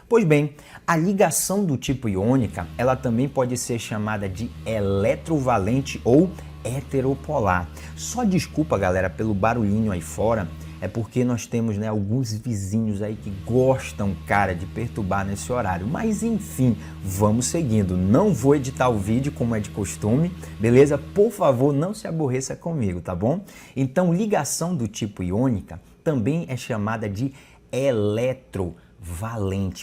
Pois bem, a ligação do tipo iônica, ela também pode ser chamada de eletrovalente ou heteropolar. Só desculpa, galera, pelo barulhinho aí fora, é porque nós temos, né, alguns vizinhos aí que gostam, cara, de perturbar nesse horário. Mas enfim, vamos seguindo. Não vou editar o vídeo como é de costume, beleza? Por favor, não se aborreça comigo, tá bom? Então, ligação do tipo iônica também é chamada de eletrovalente.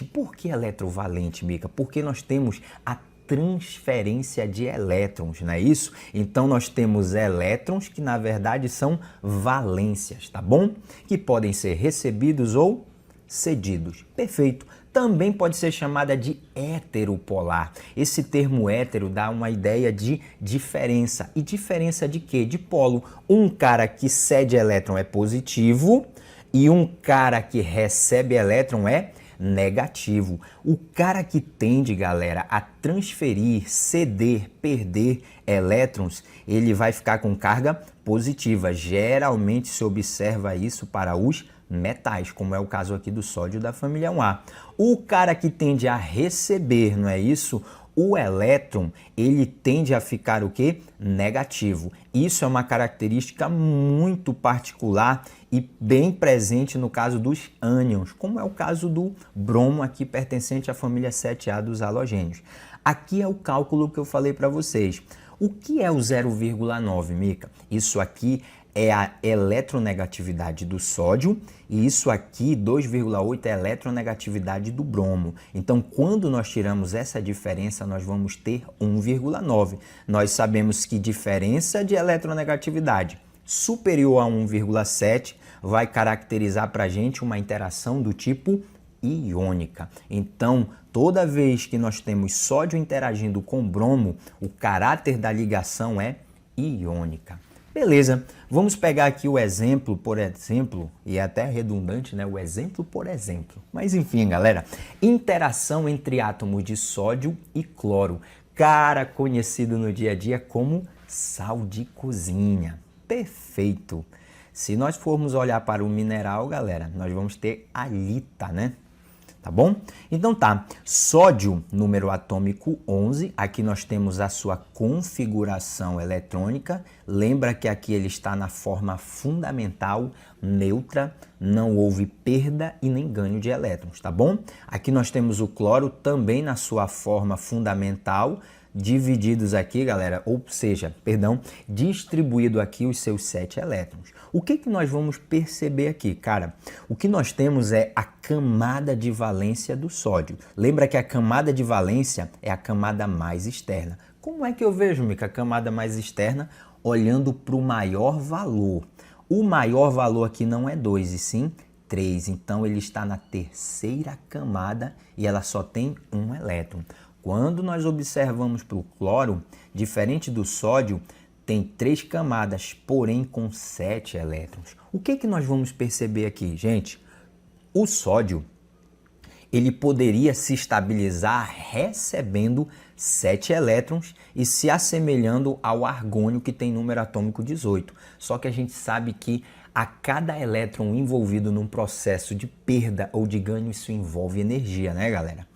Por que eletrovalente, Mica? Porque nós temos a transferência de elétrons, não é isso? Então nós temos elétrons que na verdade são valências, tá bom? Que podem ser recebidos ou cedidos. Perfeito. Também pode ser chamada de heteropolar. Esse termo hétero dá uma ideia de diferença. E diferença de quê? De polo. Um cara que cede elétron é positivo e um cara que recebe elétron é negativo. O cara que tende, galera, a transferir, ceder, perder elétrons, ele vai ficar com carga positiva. Geralmente se observa isso para os metais, como é o caso aqui do sódio da família 1A. O cara que tende a receber, não é isso? O elétron, ele tende a ficar o quê? Negativo. Isso é uma característica muito particular e bem presente no caso dos ânions, como é o caso do bromo aqui pertencente à família 7A dos halogênios. Aqui é o cálculo que eu falei para vocês. O que é o 0,9, Mica? Isso aqui é a eletronegatividade do sódio e isso aqui, 2,8, é a eletronegatividade do bromo. Então, quando nós tiramos essa diferença, nós vamos ter 1,9. Nós sabemos que diferença de eletronegatividade superior a 1,7 vai caracterizar para a gente uma interação do tipo iônica. Então, toda vez que nós temos sódio interagindo com bromo, o caráter da ligação é iônica. Beleza, vamos pegar aqui o exemplo, por exemplo, e é até redundante, né? O exemplo por exemplo. Mas enfim, galera, interação entre átomos de sódio e cloro, cara, conhecido no dia a dia como sal de cozinha. Perfeito! Se nós formos olhar para o mineral, galera, nós vamos ter halita, né? Tá bom? Então tá, sódio, número atômico 11, aqui nós temos a sua configuração eletrônica, lembra que aqui ele está na forma fundamental, neutra, não houve perda e nem ganho de elétrons, tá bom? Aqui nós temos o cloro também na sua forma fundamental, divididos aqui, galera, ou seja, perdão, distribuído aqui os seus 7 elétrons. O que nós vamos perceber aqui, cara? O que nós temos é a camada de valência do sódio. Lembra que a camada de valência é a camada mais externa. Como é que eu vejo, Mica, a camada mais externa? Olhando para o maior valor. O maior valor aqui não é 2, e sim 3. Então, ele está na terceira camada e ela só tem um elétron. Quando nós observamos para o cloro, diferente do sódio, tem 3 camadas, porém com 7 elétrons. O que nós vamos perceber aqui, gente? O sódio, ele poderia se estabilizar recebendo 7 elétrons e se assemelhando ao argônio, que tem número atômico 18. Só que a gente sabe que a cada elétron envolvido num processo de perda ou de ganho, isso envolve energia, né, galera?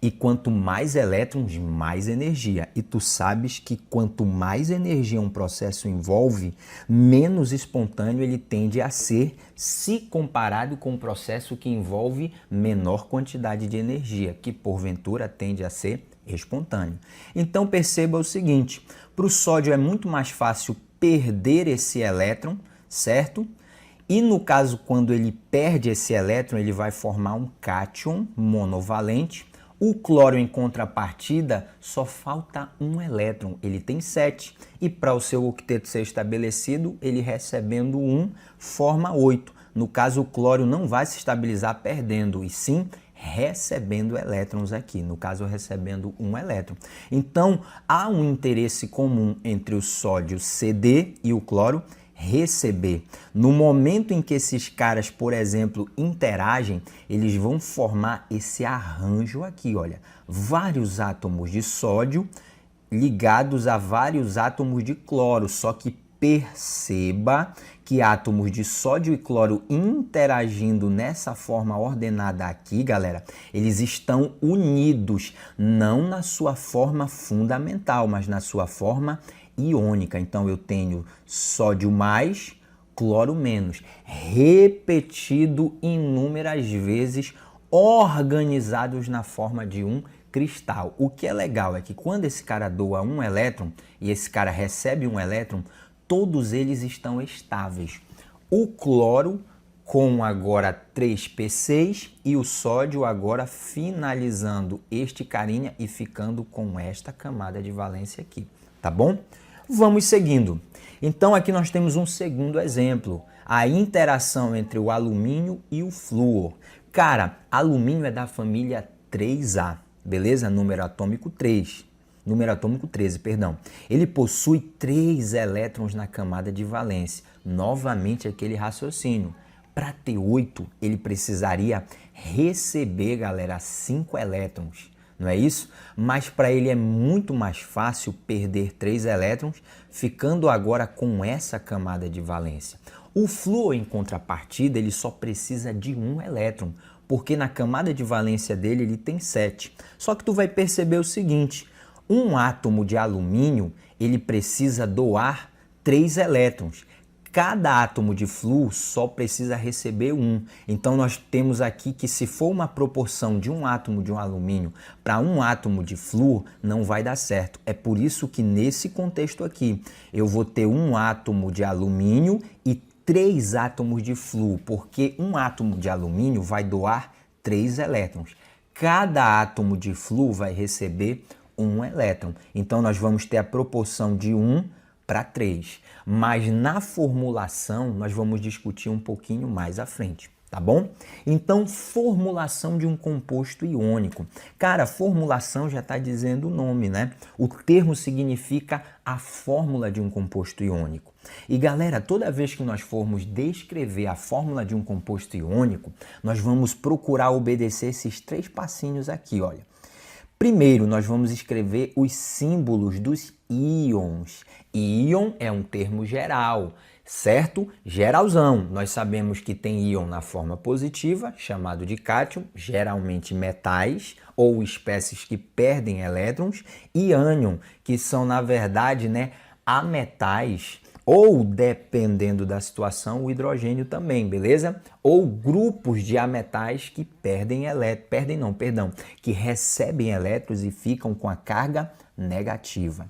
E quanto mais elétrons, mais energia. E tu sabes que quanto mais energia um processo envolve, menos espontâneo ele tende a ser, se comparado com um processo que envolve menor quantidade de energia, que porventura tende a ser espontâneo. Então perceba o seguinte, para o sódio é muito mais fácil perder esse elétron, certo? E no caso, quando ele perde esse elétron, ele vai formar um cátion monovalente. O cloro, em contrapartida, só falta um elétron, ele tem 7. E para o seu octeto ser estabelecido, ele recebendo 1, forma 8. No caso, o cloro não vai se estabilizar perdendo, e sim recebendo elétrons aqui, no caso recebendo um elétron. Então, há um interesse comum entre o sódio ceder e o cloro receber. No momento em que esses caras, por exemplo, interagem, eles vão formar esse arranjo aqui, olha, vários átomos de sódio ligados a vários átomos de cloro, só que perceba que átomos de sódio e cloro interagindo nessa forma ordenada aqui, galera, eles estão unidos, não na sua forma fundamental, mas na sua forma iônica. Então eu tenho sódio mais, cloro menos, repetido inúmeras vezes, organizados na forma de um cristal. O que é legal é que quando esse cara doa um elétron e esse cara recebe um elétron, todos eles estão estáveis. O cloro com agora 3p6 e o sódio agora finalizando este carinha e ficando com esta camada de valência aqui, tá bom? Vamos seguindo. Então aqui nós temos um segundo exemplo, a interação entre o alumínio e o flúor. Cara, alumínio é da família 3A, beleza? Número atômico 3. Número atômico 13, perdão. Ele possui 3 elétrons na camada de valência. Novamente aquele raciocínio. Para ter 8, ele precisaria receber, galera, 5 elétrons. Não é isso? Mas para ele é muito mais fácil perder 3 elétrons, ficando agora com essa camada de valência. O flúor, em contrapartida, ele só precisa de 1 elétron, porque na camada de valência dele ele tem 7. Só que tu vai perceber o seguinte, um átomo de alumínio, ele precisa doar 3 elétrons. Cada átomo de flúor só precisa receber 1. Então nós temos aqui que se for uma proporção de um átomo de um alumínio para um átomo de flúor, não vai dar certo. É por isso que nesse contexto aqui, eu vou ter um átomo de alumínio e 3 átomos de flúor, porque um átomo de alumínio vai doar 3 elétrons. Cada átomo de flúor vai receber 1 elétron. Então nós vamos ter a proporção de 1 para 3. Mas na formulação nós vamos discutir um pouquinho mais à frente, tá bom? Então, formulação de um composto iônico. Cara, formulação já está dizendo o nome, né? O termo significa a fórmula de um composto iônico. E galera, toda vez que nós formos descrever a fórmula de um composto iônico, nós vamos procurar obedecer esses 3 passinhos aqui, olha. Primeiro, nós vamos escrever os símbolos dos íons. Íon é um termo geral, certo? Geralzão. Nós sabemos que tem íon na forma positiva, chamado de cátion, geralmente metais ou espécies que perdem elétrons, e ânion, que são, na verdade, né, ametais, ou, dependendo da situação, o hidrogênio também, beleza? Ou grupos de ametais que que recebem elétrons e ficam com a carga negativa.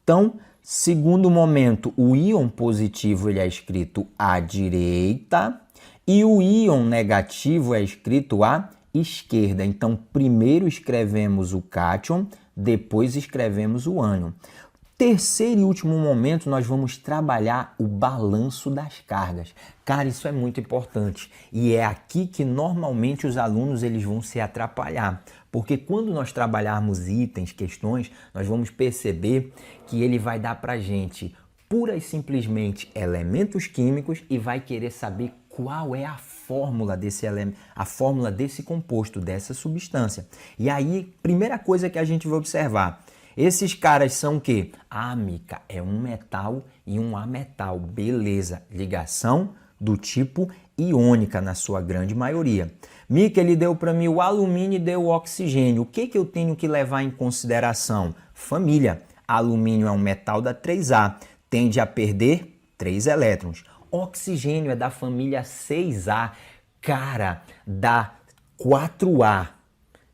Então, segundo momento, o íon positivo ele é escrito à direita e o íon negativo é escrito à esquerda. Então, primeiro escrevemos o cátion, depois escrevemos o ânion. Terceiro e último momento, nós vamos trabalhar o balanço das cargas. Cara, isso é muito importante e é aqui que normalmente os alunos eles vão se atrapalhar. Porque quando nós trabalharmos itens, questões, nós vamos perceber que ele vai dar para a gente pura e simplesmente elementos químicos e vai querer saber qual é a fórmula desse elemento, a fórmula desse composto, dessa substância. E aí, primeira coisa que a gente vai observar, esses caras são o quê? Ah, Mica, é um metal e um ametal. Beleza, ligação do tipo iônica na sua grande maioria. Mica, ele deu para mim o alumínio e deu o oxigênio. O que eu tenho que levar em consideração? Família, alumínio é um metal da 3A, tende a perder 3 elétrons. Oxigênio é da família 6A, cara, da 4A,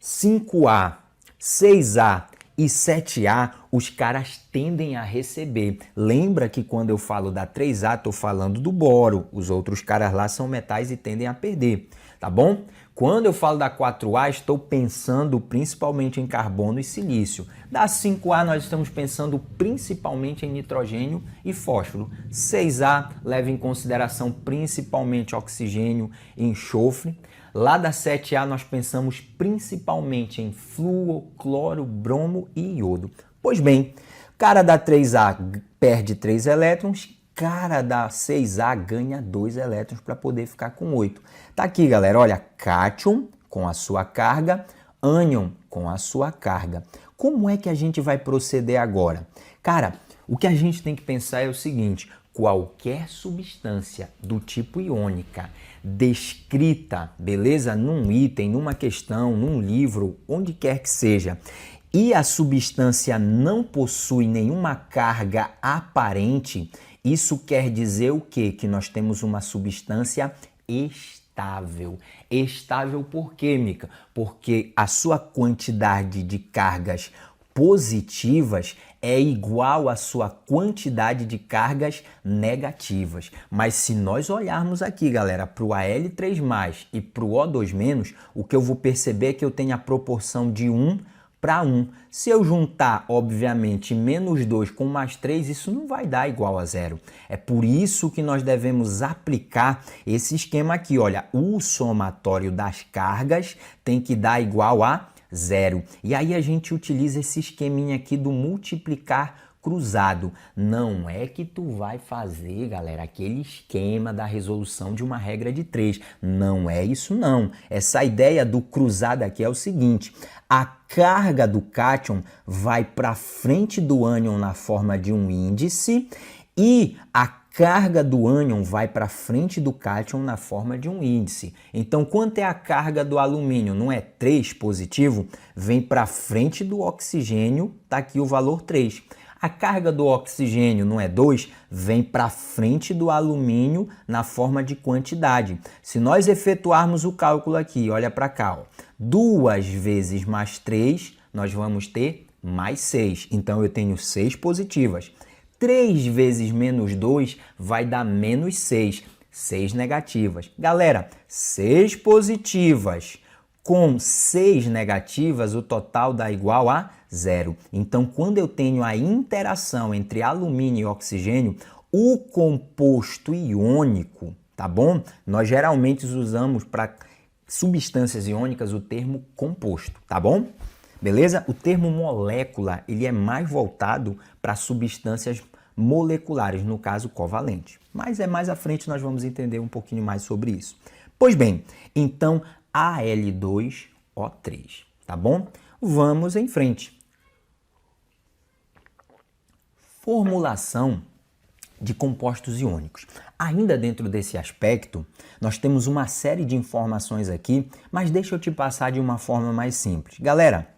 5A, 6A, e 7A, os caras tendem a receber. Lembra que quando eu falo da 3A, estou falando do boro. Os outros caras lá são metais e tendem a perder, tá bom? Quando eu falo da 4A, estou pensando principalmente em carbono e silício. Da 5A, nós estamos pensando principalmente em nitrogênio e fósforo. 6A leva em consideração principalmente oxigênio e enxofre. Lá da 7A nós pensamos principalmente em flúor, cloro, bromo e iodo. Pois bem, cara da 3A perde 3 elétrons, cara da 6A ganha 2 elétrons para poder ficar com 8. Tá aqui, galera, olha, cátion com a sua carga, ânion com a sua carga. Como é que a gente vai proceder agora? Cara, O que a gente tem que pensar é o seguinte: qualquer substância do tipo iônica descrita, beleza, num item, numa questão, num livro, onde quer que seja, e a substância não possui nenhuma carga aparente, isso quer dizer o quê? Que nós temos uma substância estável. Estável por quê, Mica? Porque a sua quantidade de cargas positivas é igual à sua quantidade de cargas negativas. Mas se nós olharmos aqui, galera, para o Al3+, e para o O2-, o que eu vou perceber é que eu tenho a proporção de 1 para 1. Se eu juntar, obviamente, -2 com +3, isso não vai dar igual a 0. É por isso que nós devemos aplicar esse esquema aqui. Olha, o somatório das cargas tem que dar igual a 0. E aí a gente utiliza esse esqueminha aqui do multiplicar cruzado. Não é que tu vai fazer, galera, aquele esquema da resolução de uma regra de 3. Não é isso não. Essa ideia do cruzado aqui é o seguinte: a carga do cátion vai para frente do ânion na forma de um índice e a carga do ânion vai para frente do cátion na forma de um índice. Então, quanto é a carga do alumínio? Não é 3 positivo? Vem para frente do oxigênio, tá aqui o valor 3. A carga do oxigênio não é 2? Vem para frente do alumínio na forma de quantidade. Se nós efetuarmos o cálculo aqui, olha para cá, ó, 2 vezes mais 3, nós vamos ter mais 6. Então, eu tenho 6 positivas. 3 vezes -2 vai dar -6. 6 negativas. Galera, 6 positivas com 6 negativas, o total dá igual a 0. Então, quando eu tenho a interação entre alumínio e oxigênio, o composto iônico, tá bom? Nós geralmente usamos para substâncias iônicas o termo composto, tá bom? Beleza? O termo molécula, ele é mais voltado para substâncias moleculares, no caso covalente. Mas mais à frente nós vamos entender um pouquinho mais sobre isso. Pois bem, então Al2O3, tá bom? Vamos em frente. Formulação de compostos iônicos. Ainda dentro desse aspecto, nós temos uma série de informações aqui, mas deixa eu te passar de uma forma mais simples. Galera,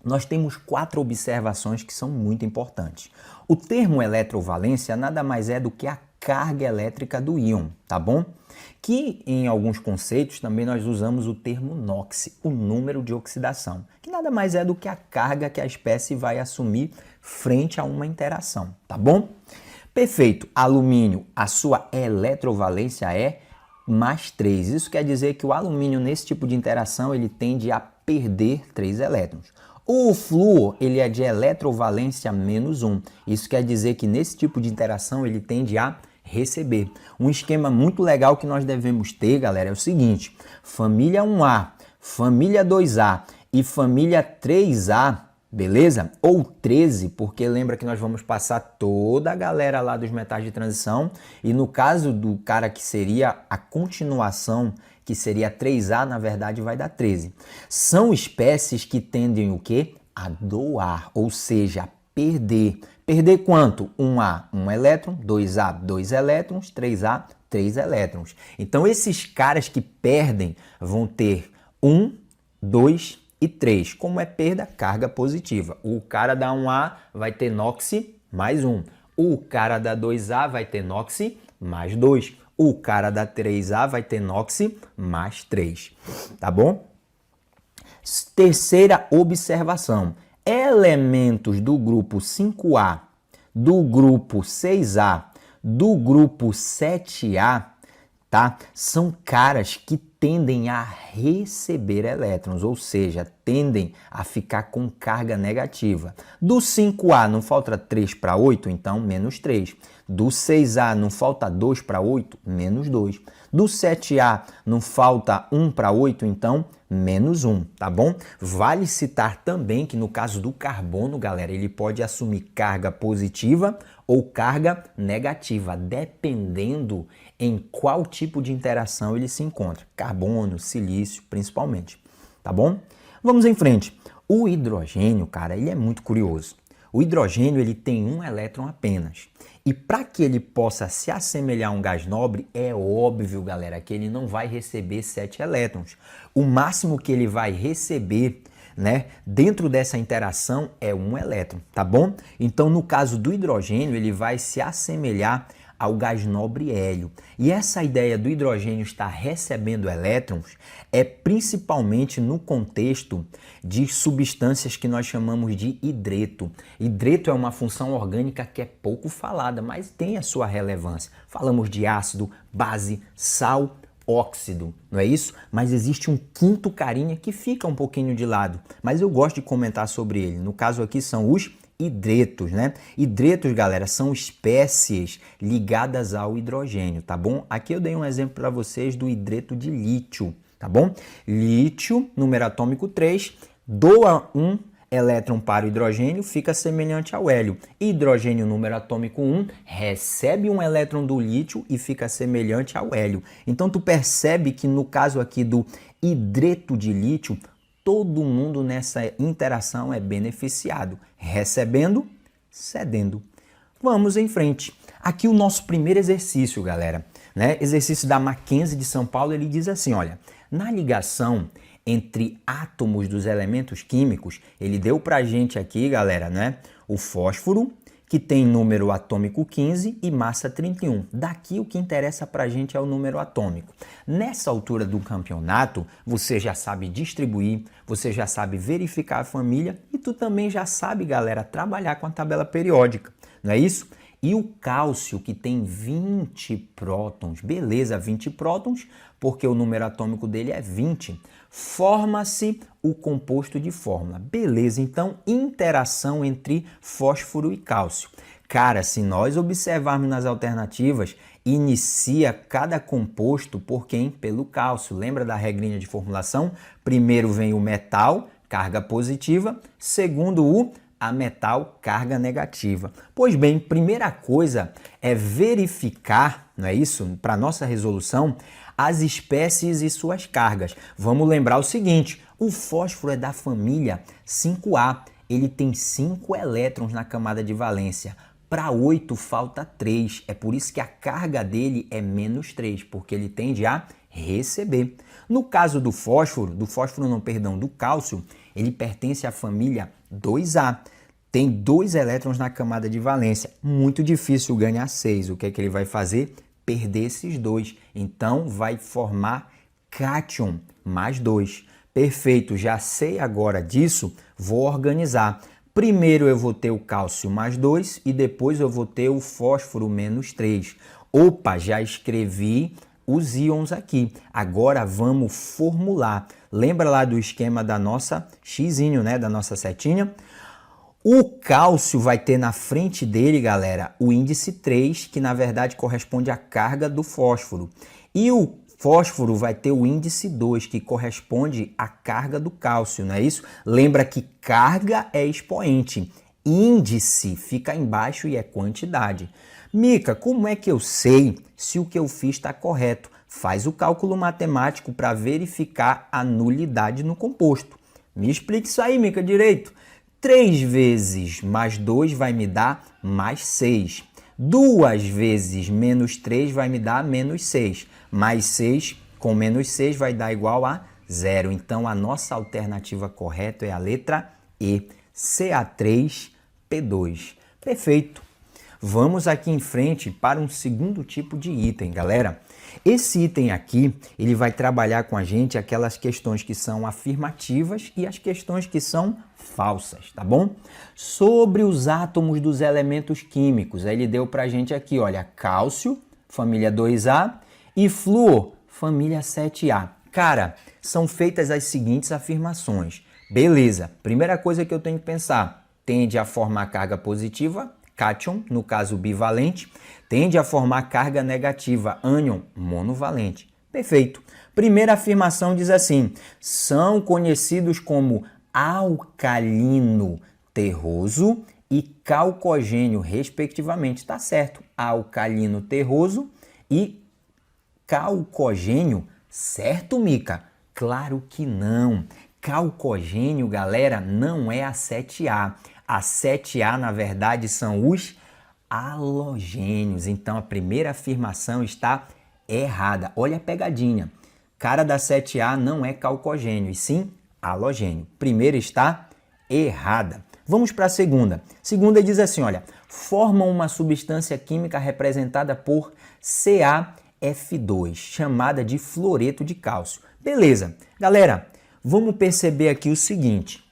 nós temos 4 observações que são muito importantes. O termo eletrovalência nada mais é do que a carga elétrica do íon, tá bom? Que em alguns conceitos também nós usamos o termo NOx, o número de oxidação, que nada mais é do que a carga que a espécie vai assumir frente a uma interação, tá bom? Perfeito. Alumínio, a sua eletrovalência é +3. Isso quer dizer que o alumínio nesse tipo de interação ele tende a perder 3 elétrons. O flúor, ele é de eletrovalência -1. Isso quer dizer que nesse tipo de interação ele tende a receber. Um esquema muito legal que nós devemos ter, galera, é o seguinte: família 1A, família 2A e família 3A, beleza? Ou 13, porque lembra que nós vamos passar toda a galera lá dos metais de transição e no caso do cara que seria a continuação, que seria 3A, na verdade vai dar 13. São espécies que tendem o quê? A doar, ou seja, a perder. Perder quanto? 1A, 1 elétron, 2A, 2 elétrons, 3A, 3 elétrons. Então esses caras que perdem vão ter 1, 2 e 3. Como é perda? Carga positiva. O cara da 1A vai ter NOx mais 1. O cara da 2A vai ter NOx mais 2. O cara da 3A vai ter NOx mais 3. Tá bom? Terceira observação. Elementos do grupo 5A, do grupo 6A, do grupo 7A, tá? São caras que tendem a receber elétrons, ou seja, tendem a ficar com carga negativa. Do 5A não falta 3 para 8, então -3. Do 6A não falta 2 para 8, -2. Do 7A não falta 1 para 8, então -1, tá bom? Vale citar também que no caso do carbono, galera, ele pode assumir carga positiva ou carga negativa, dependendo em qual tipo de interação ele se encontra. Carbono, silício, principalmente, tá bom? Vamos em frente. O hidrogênio, cara, ele é muito curioso. O hidrogênio ele tem um elétron apenas. E para que ele possa se assemelhar a um gás nobre, é óbvio, galera, que ele não vai receber 7 elétrons. O máximo que ele vai receber, né, dentro dessa interação é um elétron, tá bom? Então, no caso do hidrogênio, ele vai se assemelhar ao gás nobre hélio. E essa ideia do hidrogênio estar recebendo elétrons é principalmente no contexto de substâncias que nós chamamos de hidreto. Hidreto é uma função orgânica que é pouco falada, mas tem a sua relevância. Falamos de ácido, base, sal, óxido, não é isso? Mas existe um quinto carinha que fica um pouquinho de lado, mas eu gosto de comentar sobre ele. No caso aqui são os hidretos, né? Hidretos, galera, são espécies ligadas ao hidrogênio, tá bom? Aqui eu dei um exemplo para vocês do hidreto de lítio, tá bom? Lítio, número atômico 3, doa um elétron para o hidrogênio, fica semelhante ao hélio. Hidrogênio, número atômico 1, recebe um elétron do lítio e fica semelhante ao hélio. Então, tu percebe que no caso aqui do hidreto de lítio, todo mundo nessa interação é beneficiado, recebendo, cedendo. Vamos em frente. Aqui o nosso primeiro exercício, galera, né? Exercício da Mackenzie de São Paulo, ele diz assim, olha, na ligação entre átomos dos elementos químicos, ele deu pra gente aqui, galera, né? O fósforo, que tem número atômico 15 e massa 31. Daqui o que interessa pra gente é o número atômico. Nessa altura do campeonato, você já sabe distribuir, você já sabe verificar a família e tu também já sabe, galera, trabalhar com a tabela periódica, não é isso? E o cálcio, que tem 20 prótons, beleza, 20 prótons, porque o número atômico dele é 20, forma-se o composto de fórmula. Beleza, então, interação entre fósforo e cálcio. Cara, se nós observarmos nas alternativas, inicia cada composto por quem? Pelo cálcio. Lembra da regrinha de formulação? Primeiro vem o metal, carga positiva, segundo o ametal, carga negativa. Pois bem, primeira coisa é verificar, não é isso? Para nossa resolução, as espécies e suas cargas. Vamos lembrar o seguinte, o fósforo é da família 5A, ele tem 5 elétrons na camada de valência. Para 8 falta 3, é por isso que a carga dele é menos 3, porque ele tende a receber. No caso do cálcio, ele pertence à família 2A. Tem 2 elétrons na camada de valência. Muito difícil ganhar 6. O que é que ele vai fazer? Perder esses 2. Então, vai formar cátion mais 2. Perfeito, já sei agora disso, vou organizar. Primeiro eu vou ter o cálcio mais 2 e depois eu vou ter o fósforo menos 3. Opa, já escrevi os íons aqui. Agora vamos formular. Lembra lá do esquema da nossa xizinho, né? Da nossa setinha? O cálcio vai ter na frente dele, galera, o índice 3, que na verdade corresponde à carga do fósforo. E o fósforo vai ter o índice 2, que corresponde à carga do cálcio, não é isso? Lembra que carga é expoente, índice fica embaixo e é quantidade. Mica, como é que eu sei se o que eu fiz está correto? Faz o cálculo matemático para verificar a nulidade no composto. Me explique isso aí, Mica, direito. 3 vezes mais 2 vai me dar mais 6. 2 vezes menos 3 vai me dar menos 6. Mais 6 com menos 6 vai dar igual a 0. Então, a nossa alternativa correta é a letra E, Ca3P2. Perfeito. Vamos aqui em frente para um segundo tipo de item, galera. Esse item aqui, ele vai trabalhar com a gente aquelas questões que são afirmativas e as questões que são falsas, tá bom? Sobre os átomos dos elementos químicos, aí ele deu pra gente aqui, olha, cálcio, família 2A, e flúor, família 7A. Cara, são feitas as seguintes afirmações. Beleza, primeira coisa que eu tenho que pensar, tende a formar carga positiva, cátion, no caso bivalente, tende a formar carga negativa, ânion, monovalente. Perfeito. Primeira afirmação diz assim, são conhecidos como alcalino terroso e calcogênio, respectivamente. Tá certo, alcalino terroso e calcogênio, certo, Mica? Claro que não. Calcogênio, galera, não é a 7A. A 7A, na verdade, são os halogênios. Então, a primeira afirmação está errada. Olha a pegadinha. Cara da 7A não é calcogênio, e sim halogênio. Primeira está errada. Vamos para a segunda. Segunda diz assim, olha, formam uma substância química representada por CaF2, chamada de fluoreto de cálcio. Beleza. Galera, vamos perceber aqui o seguinte.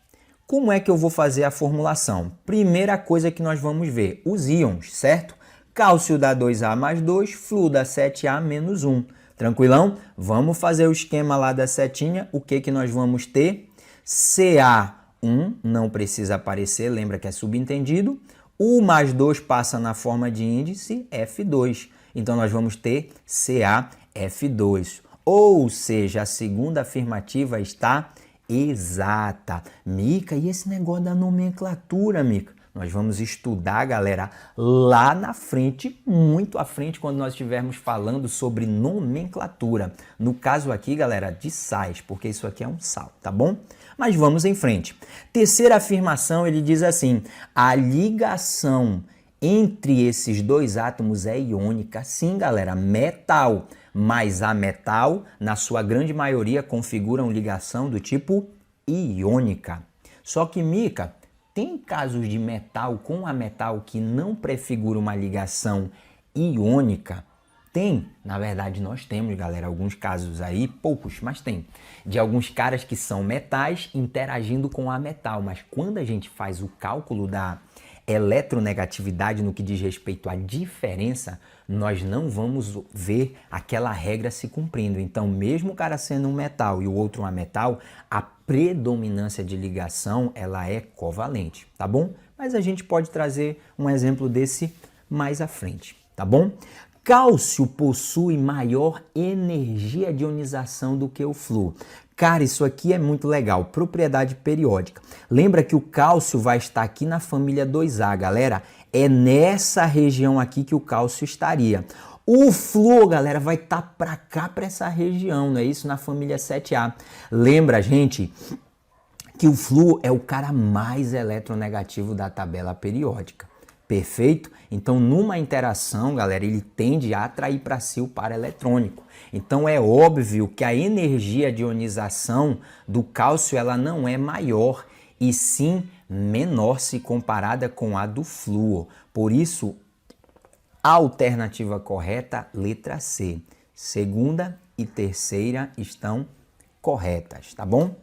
Como é que eu vou fazer a formulação? Primeira coisa que nós vamos ver, os íons, certo? Cálcio dá 2A mais 2, fluo dá 7A menos 1. Tranquilão? Vamos fazer o esquema lá da setinha. O que nós vamos ter? Ca1 não precisa aparecer, lembra que é subentendido. O mais 2 passa na forma de índice F2. Então, nós vamos ter CaF2. Ou seja, a segunda afirmativa está exata. Mica, e esse negócio da nomenclatura, Mica? Nós vamos estudar, galera, lá na frente, muito à frente, quando nós estivermos falando sobre nomenclatura. No caso aqui, galera, de sais, porque isso aqui é um sal, tá bom? Mas vamos em frente. Terceira afirmação, ele diz assim, a ligação entre esses dois átomos é iônica. Sim, galera, metal mais ametal, na sua grande maioria, configuram ligação do tipo iônica. Só que, Mica, tem casos de metal com ametal que não prefigura uma ligação iônica? Tem, na verdade nós temos, galera, alguns casos aí, poucos, mas tem, de alguns caras que são metais interagindo com a metal, mas quando a gente faz o cálculo da eletronegatividade no que diz respeito à diferença, nós não vamos ver aquela regra se cumprindo. Então, mesmo o cara sendo um metal e o outro um ametal, a predominância de ligação ela é covalente, tá bom? Mas a gente pode trazer um exemplo desse mais à frente, tá bom? Cálcio possui maior energia de ionização do que o flúor. Cara, isso aqui é muito legal, propriedade periódica. Lembra que o cálcio vai estar aqui na família 2A, galera? É nessa região aqui que o cálcio estaria. O flúor, galera, vai estar para cá, para essa região, não é isso? Na família 7A. Lembra, gente, que o flúor é o cara mais eletronegativo da tabela periódica. Perfeito? Então, numa interação, galera, ele tende a atrair para si o par eletrônico. Então, é óbvio que a energia de ionização do cálcio ela não é maior, e sim menor se comparada com a do flúor. Por isso, a alternativa correta, letra C. Segunda e terceira estão corretas, tá bom?